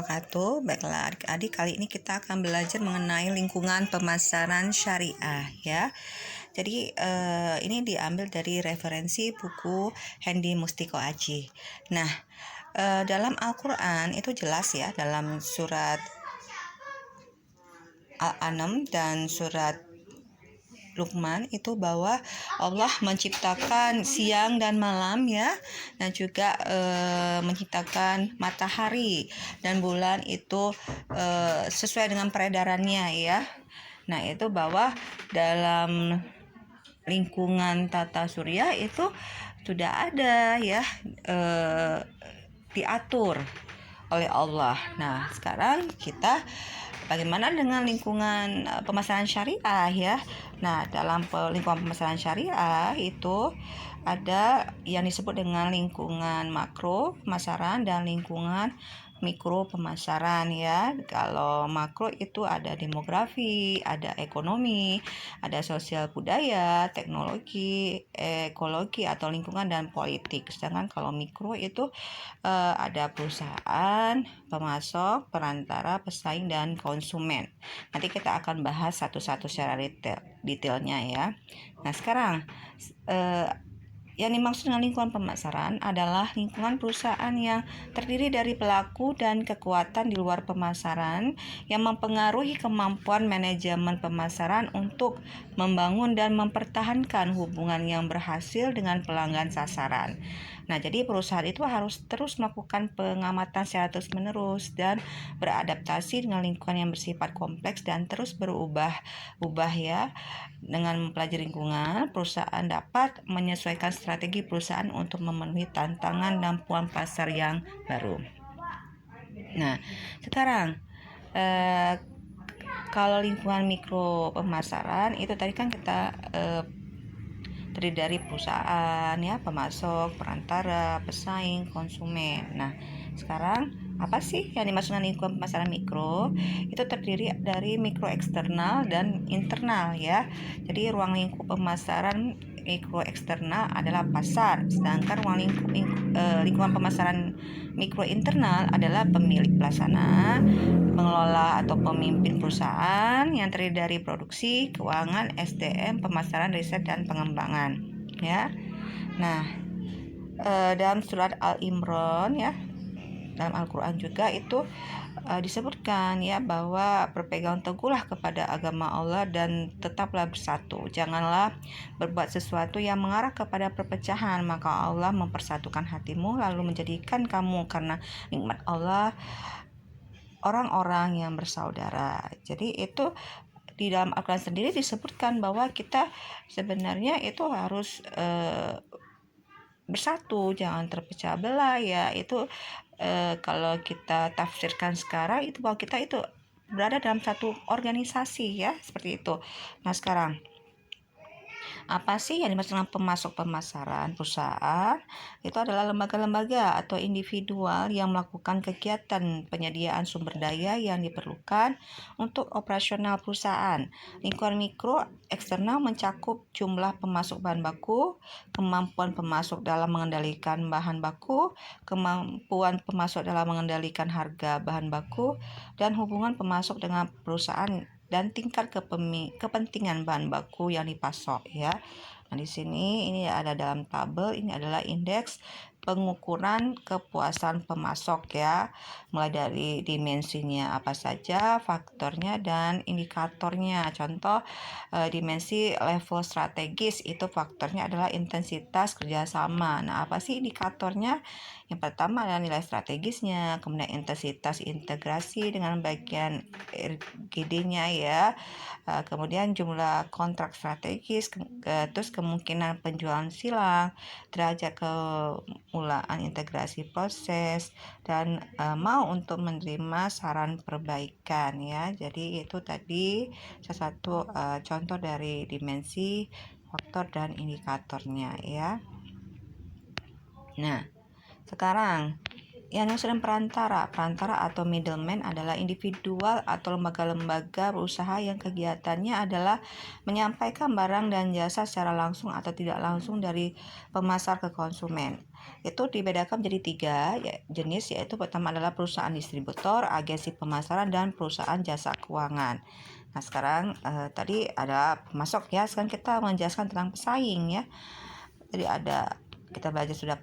wabarakatuh. Baiklah adik-adik, kali ini kita akan belajar mengenai lingkungan pemasaran syariah ya. Jadi ini diambil dari referensi buku Hendy Mustiko Aji. Nah, dalam Al-Quran itu jelas ya, dalam surat Al-An'am dan surat Luqman itu bahwa Allah menciptakan siang dan malam ya, dan juga menciptakan matahari dan bulan itu sesuai dengan peredarannya ya. Nah, itu bahwa dalam lingkungan tata surya itu sudah ada ya, diatur oleh Allah. Nah, sekarang kita bagaimana dengan lingkungan pemasaran syariah ya? Nah, dalam lingkungan pemasaran syariah itu ada yang disebut dengan lingkungan makro pemasaran dan lingkungan mikro pemasaran ya. Kalau makro itu ada demografi, ada ekonomi, ada sosial budaya, teknologi, ekologi atau lingkungan dan politik. Sedangkan kalau mikro itu ada perusahaan, pemasok, perantara, pesaing, dan konsumen. Nanti kita akan bahas satu-satu secara detailnya ya. Nah, sekarang yang dimaksud dengan lingkungan pemasaran adalah lingkungan perusahaan yang terdiri dari pelaku dan kekuatan di luar pemasaran yang mempengaruhi kemampuan manajemen pemasaran untuk membangun dan mempertahankan hubungan yang berhasil dengan pelanggan sasaran. Nah, jadi perusahaan itu harus terus melakukan pengamatan secara terus-menerus dan beradaptasi dengan lingkungan yang bersifat kompleks dan terus berubah ya. Dengan mempelajari lingkungan, perusahaan dapat menyesuaikan strategi perusahaan untuk memenuhi tantangan dan peluang pasar yang baru. Nah, sekarang kalau lingkungan mikro pemasaran itu tadi kan kita terdiri dari perusahaan ya, pemasok, perantara, pesaing, konsumen. Nah, sekarang apa sih yang dimaksud dengan lingkungan pemasaran mikro? Itu terdiri dari mikro eksternal dan internal ya. Jadi ruang lingkup pemasaran mikro eksternal adalah pasar, sedangkan ruang lingkungan pemasaran mikro internal adalah pemilik pelaksana, pengelola atau pemimpin perusahaan yang terdiri dari produksi, keuangan, SDM, pemasaran, riset, dan pengembangan ya. Nah, dalam surat Al-Imran ya, dalam Al-Quran juga itu disebutkan ya bahwa berpegang teguhlah kepada agama Allah dan tetaplah bersatu. Janganlah berbuat sesuatu yang mengarah kepada perpecahan, maka Allah mempersatukan hatimu lalu menjadikan kamu karena nikmat Allah orang-orang yang bersaudara. Jadi itu di dalam Al-Quran sendiri disebutkan bahwa kita sebenarnya itu harus bersatu, jangan terpecah belah ya. Itu kalau kita tafsirkan sekarang itu bahwa kita itu berada dalam satu organisasi ya, seperti itu. Nah, sekarang apa sih yang dimaksud dengan pemasok pemasaran? Perusahaan itu adalah lembaga-lembaga atau individual yang melakukan kegiatan penyediaan sumber daya yang diperlukan untuk operasional perusahaan. Lingkungan mikro eksternal mencakup jumlah pemasok bahan baku, kemampuan pemasok dalam mengendalikan bahan baku, kemampuan pemasok dalam mengendalikan harga bahan baku, dan hubungan pemasok dengan perusahaan dan tingkat kepentingan bahan baku yang dipasok ya. Nah, di sini ini ada dalam tabel, ini adalah indeks pengukuran kepuasan pemasok ya, mulai dari dimensinya apa saja, faktornya dan indikatornya. Contoh dimensi level strategis itu faktornya adalah intensitas kerjasama. Nah, apa sih indikatornya? Yang pertama adalah nilai strategisnya, kemudian intensitas integrasi dengan bagian RGD-nya ya, kemudian jumlah kontrak strategis, terus kemungkinan penjualan silang, derajat kemulaan integrasi proses, dan mau untuk menerima saran perbaikan ya. Jadi itu tadi salah satu contoh dari dimensi, faktor, dan indikatornya ya. Nah, sekarang Yang dimaksud perantara atau middleman adalah individual atau lembaga-lembaga berusaha yang kegiatannya adalah menyampaikan barang dan jasa secara langsung atau tidak langsung dari pemasar ke konsumen. Itu dibedakan menjadi 3 jenis, yaitu pertama adalah perusahaan distributor, agensi pemasaran, dan perusahaan jasa keuangan. Nah sekarang tadi ada pemasok ya, sekarang kita menjelaskan tentang pesaing ya. Jadi kita belajar sudah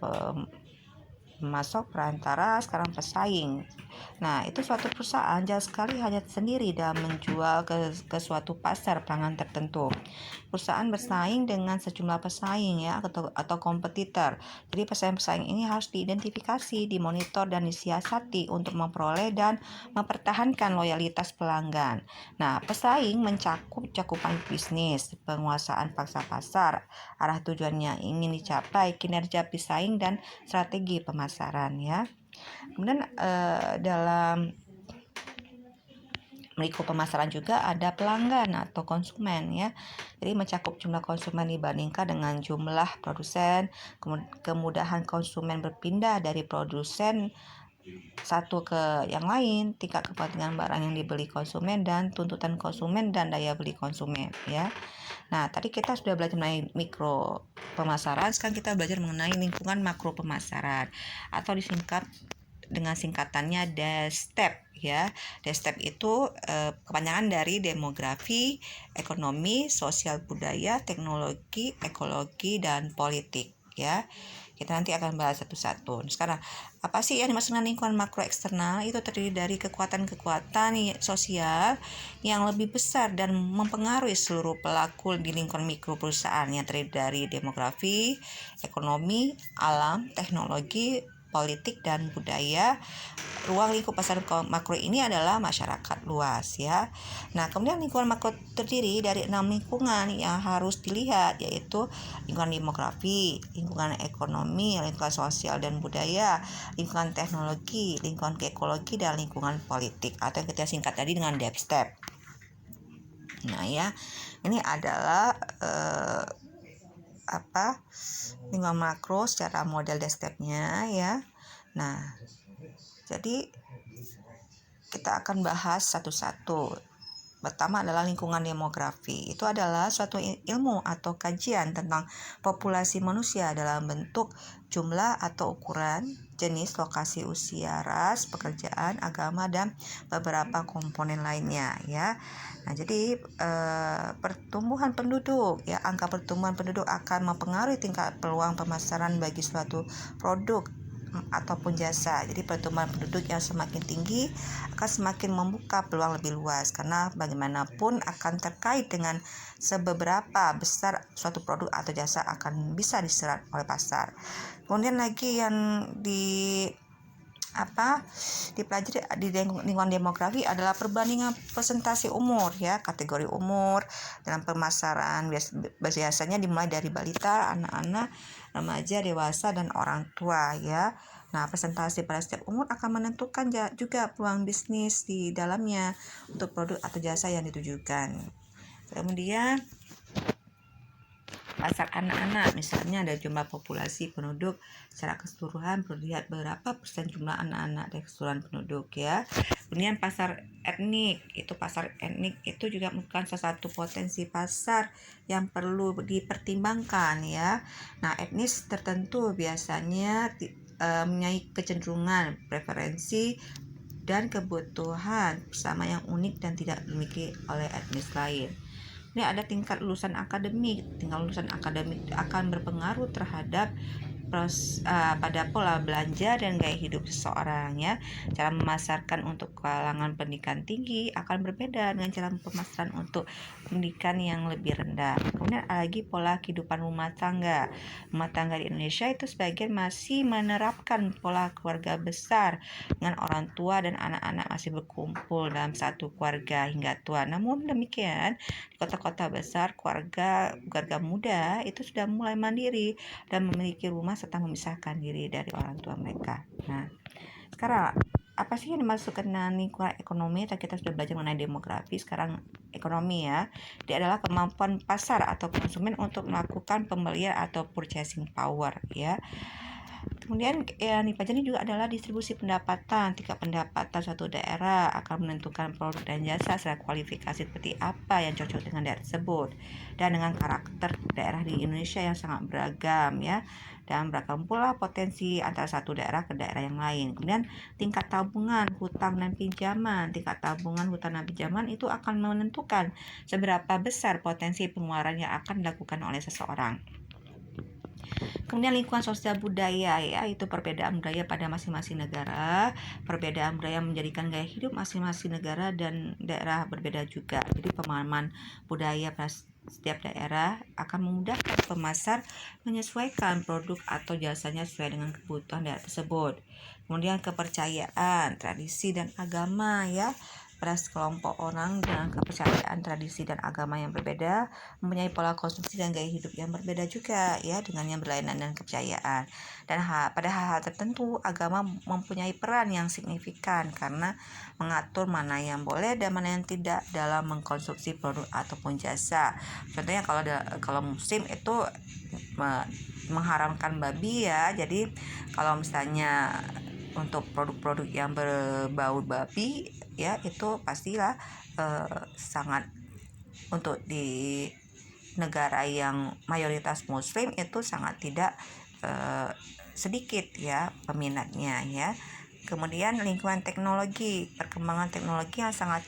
pemasok, perantara, sekarang pesaing. Nah, itu suatu perusahaan jarang sekali hanya sendiri dalam menjual ke suatu pasar pelanggan tertentu. Perusahaan bersaing dengan sejumlah pesaing ya atau kompetitor. Jadi pesaing-pesaing ini harus diidentifikasi, dimonitor dan disiasati untuk memperoleh dan mempertahankan loyalitas pelanggan. Nah, pesaing mencakup cakupan bisnis, penguasaan paksa pasar, arah tujuannya ingin dicapai, kinerja pesaing dan strategi pemasaran ya. Kemudian dalam lingkup pemasaran juga ada pelanggan atau konsumen ya. Jadi mencakup jumlah konsumen dibandingkan dengan jumlah produsen, kemudahan konsumen berpindah dari produsen satu ke yang lain, tingkat kepentingan barang yang dibeli konsumen dan tuntutan konsumen dan daya beli konsumen ya. Nah, tadi kita sudah belajar mengenai mikro pemasaran, sekarang kita belajar mengenai lingkungan makro pemasaran atau disingkat dengan singkatannya DESTEP ya. DESTEP itu kepanjangan dari demografi, ekonomi, sosial budaya, teknologi, ekologi, dan politik ya. Kita nanti akan bahas satu-satu. Sekarang, apa sih yang dimaksud dengan lingkungan makro eksternal? Itu terdiri dari kekuatan-kekuatan sosial yang lebih besar dan mempengaruhi seluruh pelaku di lingkungan mikro perusahaan yang terdiri dari demografi, ekonomi, alam, teknologi, politik, dan budaya. Ruang lingkup pasar makro ini adalah masyarakat luas ya. Nah, kemudian lingkungan makro terdiri dari 6 lingkungan yang harus dilihat, yaitu lingkungan demografi, lingkungan ekonomi, lingkungan sosial dan budaya, lingkungan teknologi, lingkungan ekologi, dan lingkungan politik atau yang kita singkat tadi dengan DESTEP. Nah ya, ini adalah lingkungan makro secara model DESTEP-nya ya. Nah, jadi kita akan bahas satu-satu. Pertama adalah lingkungan demografi. Itu adalah suatu ilmu atau kajian tentang populasi manusia dalam bentuk jumlah atau ukuran, jenis, lokasi, usia, ras, pekerjaan, agama, dan beberapa komponen lainnya ya. Nah, jadi pertumbuhan penduduk ya, angka pertumbuhan penduduk akan mempengaruhi tingkat peluang pemasaran bagi suatu produk ataupun jasa. Jadi pertumbuhan penduduk yang semakin tinggi akan semakin membuka peluang lebih luas, karena bagaimanapun akan terkait dengan seberapa besar suatu produk atau jasa akan bisa diserap oleh pasar. Kemudian lagi yang dipelajari di lingkungan demografi adalah perbandingan presentasi umur ya, kategori umur dalam pemasaran biasanya dimulai dari balita, anak-anak, remaja, dewasa, dan orang tua ya. Nah, presentasi pada setiap umur akan menentukan juga peluang bisnis di dalamnya untuk produk atau jasa yang ditujukan. Kemudian pasar anak-anak, misalnya ada jumlah populasi penduduk secara keseluruhan, perlu lihat berapa persen jumlah anak-anak dari keseluruhan penduduk ya. Kemudian pasar etnik, pasar etnik itu juga merupakan salah satu potensi pasar yang perlu dipertimbangkan ya. Nah, etnis tertentu biasanya mempunyai kecenderungan, preferensi, dan kebutuhan bersama yang unik dan tidak dimiliki oleh etnis lain. Ini ada tingkat lulusan akademik. Tingkat lulusan akademik akan berpengaruh terhadap pada pola belanja dan gaya hidup seseorang ya. Cara memasarkan untuk kalangan pendidikan tinggi akan berbeda dengan cara pemasaran untuk pendidikan yang lebih rendah. Kemudian ada lagi pola kehidupan rumah tangga. Rumah tangga di Indonesia itu sebagian masih menerapkan pola keluarga besar dengan orang tua dan anak-anak masih berkumpul dalam satu keluarga hingga tua. Namun demikian, di kota-kota besar keluarga muda itu sudah mulai mandiri dan memiliki rumah serta memisahkan diri dari orang tua mereka. Nah, sekarang apa sih yang dimasukkan dengan lingkungan ekonomi? Tadi kita sudah belajar mengenai demografi, sekarang ekonomi ya. Dia adalah kemampuan pasar atau konsumen untuk melakukan pembelian atau purchasing power ya. Kemudian yang dipelajari juga adalah distribusi pendapatan. Tingkat pendapatan suatu daerah akan menentukan produk dan jasa serta kualifikasi seperti apa yang cocok dengan daerah tersebut dan dengan karakter daerah di Indonesia yang sangat beragam ya. Dan beragam pula potensi antara satu daerah ke daerah yang lain. Kemudian tingkat tabungan, hutang dan pinjaman. Tingkat tabungan, hutang dan pinjaman itu akan menentukan seberapa besar potensi pengeluaran yang akan dilakukan oleh seseorang. Kemudian lingkungan sosial budaya ya, itu perbedaan budaya pada masing-masing negara. Perbedaan budaya menjadikan gaya hidup masing-masing negara dan daerah berbeda juga. Jadi pemahaman budaya pada setiap daerah akan memudahkan pemasar menyesuaikan produk atau jasanya sesuai dengan kebutuhan daerah tersebut. Kemudian kepercayaan, tradisi dan agama ya. Pada sekelompok orang dengan kepercayaan, tradisi, dan agama yang berbeda mempunyai pola konsumsi dan gaya hidup yang berbeda juga ya dengan yang berlainan dan kepercayaan. Dan pada hal-hal tertentu agama mempunyai peran yang signifikan karena mengatur mana yang boleh dan mana yang tidak dalam mengkonsumsi produk ataupun jasa. Contohnya kalau muslim itu mengharamkan babi ya. Jadi kalau misalnya untuk produk-produk yang berbau babi ya itu pastilah sangat untuk di negara yang mayoritas muslim itu sangat tidak sedikit ya peminatnya ya. Kemudian lingkungan teknologi, perkembangan teknologi yang sangat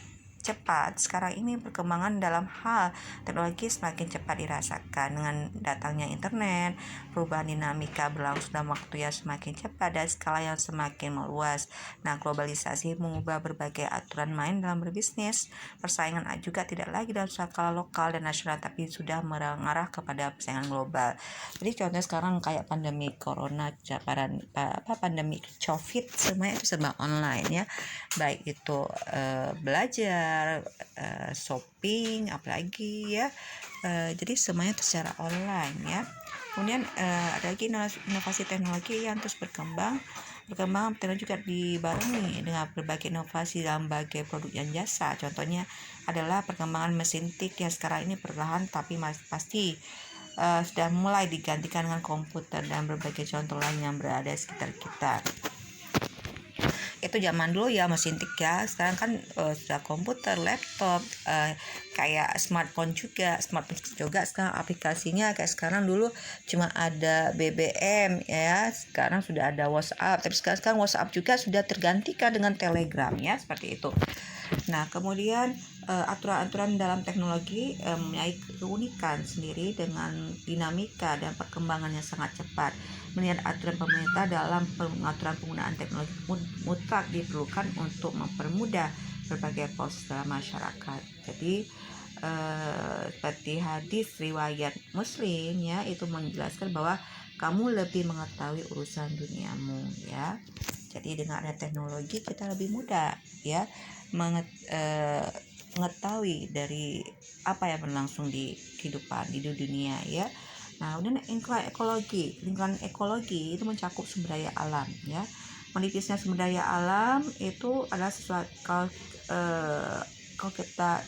cepat. Sekarang ini perkembangan dalam hal teknologi semakin cepat dirasakan dengan datangnya internet, perubahan dinamika berlangsung dalam waktu yang semakin cepat dan skala yang semakin meluas. Nah, globalisasi mengubah berbagai aturan main dalam berbisnis. Persaingan juga tidak lagi dalam skala lokal dan nasional tapi sudah mengarah kepada persaingan global. Jadi contohnya sekarang kayak pandemi corona, pandemi covid, semuanya itu serba online ya. Baik itu belajar, shopping, apalagi ya. Jadi semuanya secara online ya. Kemudian ada lagi inovasi teknologi yang terus berkembang teknologi juga dibarengi dengan berbagai inovasi dalam berbagai produk dan jasa. Contohnya adalah perkembangan mesin tik yang sekarang ini perlahan tapi pasti sudah mulai digantikan dengan komputer dan berbagai contoh lain yang berada di sekitar kita. Itu zaman dulu ya mesin tik ya. Sekarang kan sudah komputer, laptop, kayak smartphone juga sekarang aplikasinya. Kayak sekarang dulu cuma ada BBM ya, sekarang sudah ada WhatsApp. Tapi sekarang WhatsApp juga sudah tergantikan dengan Telegram ya, seperti itu. Nah, kemudian aturan-aturan dalam teknologi mempunyai keunikan sendiri dengan dinamika dan perkembangan yang sangat cepat. Melihat aturan pemerintah dalam pengaturan penggunaan teknologi mutlak diperlukan untuk mempermudah berbagai proses dalam masyarakat. Jadi seperti hadis riwayat Muslim ya, itu menjelaskan bahwa kamu lebih mengetahui urusan duniamu ya. Jadi dengan adanya teknologi kita lebih mudah ya mengetahui dari apa yang berlangsung di kehidupan di dunia ya. Nah, kemudian lingkungan ekologi itu mencakup sumber daya alam ya. Menipisnya sumber daya alam itu adalah sesuatu kalau kita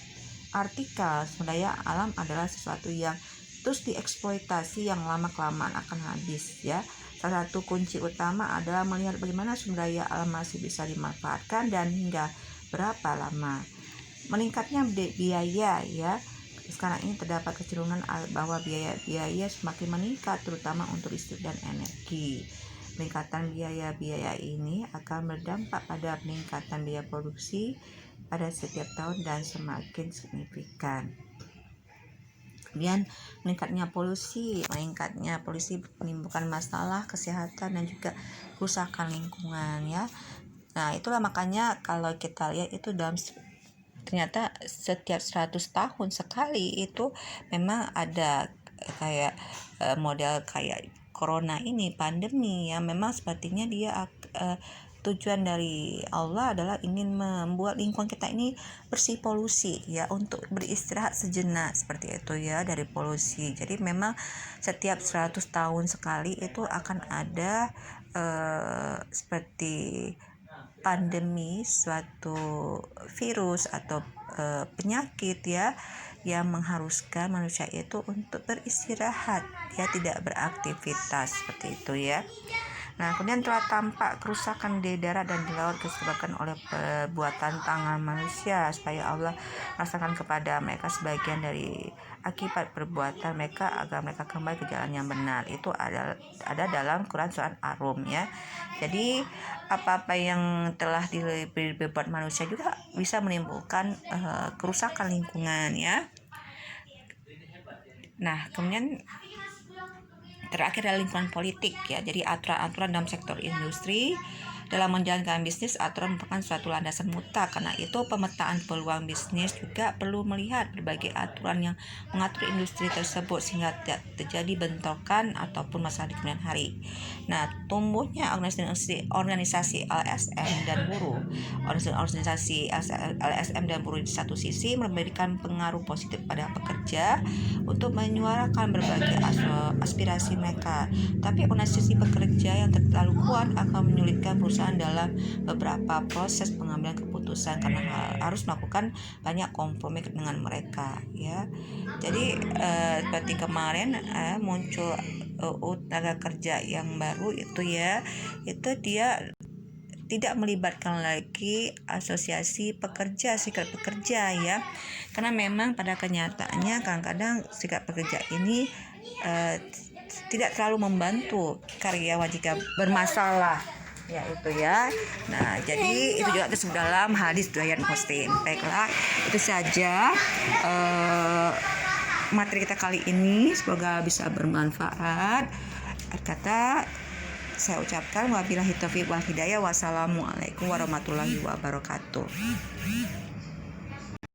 artikel, sumber daya alam adalah sesuatu yang terus dieksploitasi yang lama-kelamaan akan habis ya. Salah satu kunci utama adalah melihat bagaimana sumber daya alam masih bisa dimanfaatkan dan hingga berapa lama. Meningkatnya biaya ya. Sekarang ini terdapat kecenderungan bahwa biaya semakin meningkat terutama untuk listrik dan energi. Peningkatan biaya ini akan berdampak pada peningkatan biaya produksi pada setiap tahun dan semakin signifikan. Kemudian meningkatnya polusi menimbulkan masalah kesehatan dan juga kerusakan lingkungan ya. Nah, itulah makanya kalau kita lihat itu ternyata setiap 100 tahun sekali itu memang ada kayak model kayak corona ini, pandemi ya. Memang sepertinya dia tujuan dari Allah adalah ingin membuat lingkungan kita ini bersih polusi ya, untuk beristirahat sejenak seperti itu ya dari polusi. Jadi memang setiap 100 tahun sekali itu akan ada seperti pandemi suatu virus atau penyakit ya yang mengharuskan manusia itu untuk beristirahat ya, tidak beraktivitas seperti itu ya. Nah, kemudian telah tampak kerusakan di darat dan di laut disebabkan oleh perbuatan tangan manusia, supaya Allah rasakan kepada mereka sebagian dari akibat perbuatan mereka agar mereka kembali ke jalan yang benar. Itu ada dalam Quran surat Ar-Rum ya. Jadi apa-apa yang telah dibuat manusia juga bisa menimbulkan kerusakan lingkungan ya. Nah, kemudian terakhir adalah lingkungan politik ya. Jadi aturan-aturan dalam sektor industri dalam menjalankan bisnis, aturan merupakan suatu landasan mutlak. Karena itu pemetaan peluang bisnis juga perlu melihat berbagai aturan yang mengatur industri tersebut sehingga tidak terjadi bentrokan ataupun masalah di kemudian hari. Nah, tumbuhnya organisasi LSM dan buruh. Organisasi LSM dan buruh di satu sisi memberikan pengaruh positif pada pekerja untuk menyuarakan berbagai aspirasi mereka. Tapi organisasi pekerja yang terlalu kuat akan menyulitkan perusahaan dalam beberapa proses pengambilan keputusan karena harus melakukan banyak kompromi dengan mereka ya. Jadi seperti kemarin muncul tenaga kerja yang baru itu ya, itu dia tidak melibatkan lagi asosiasi pekerja, serikat pekerja ya, karena memang pada kenyataannya kadang-kadang serikat pekerja ini tidak terlalu membantu karyawan jika bermasalah ya itu ya. Nah, jadi itu juga disebut dalam hadis riwayat Muslim. Baiklah, itu saja materi kita kali ini, semoga bisa bermanfaat. Kata saya ucapkan wabillahi taufiq wal hidayah. Wassalamualaikum warahmatullahi wabarakatuh.